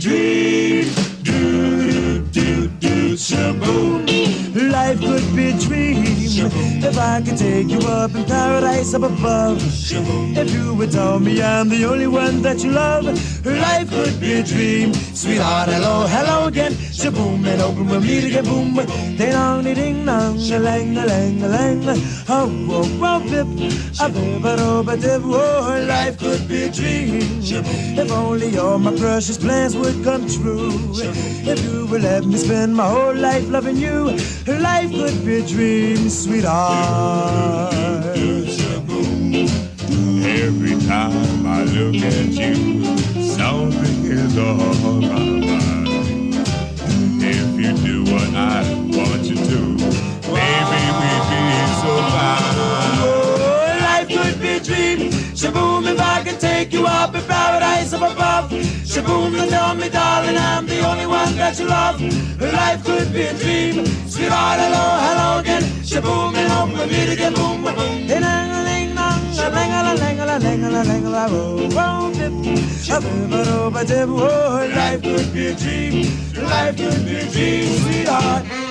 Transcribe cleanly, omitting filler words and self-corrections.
dream. Shaboom. Life could be a dream. If I could take you up in paradise up above. If you would tell me I'm the only one that you love. Life could be a dream. Sweetheart, hello, hello again. Shaboom, and open with me to get boom. Ding dong, ding dong, a lang, a lang, a lang. Oh, oh, oh, bip, a bip, a do, a dip. Oh, life could be a dream. If only all my precious plans would come true. If you would let me spend my whole life loving you. Life could be a dream, sweetheart. Every time I look at you, something is on my mind. If you do what I want you to, baby, we'd be so fine. Oh, life could be a dream. Shaboom, if I could take you up in paradise up above. Shaboom, and tell me, darling, I'm the only one that you love. Life could be a dream. Sweetheart, hello, hello again. Shaboom, and home with me to get boom, boom. Oh, life could be a dream. Life could be a dream, sweetheart.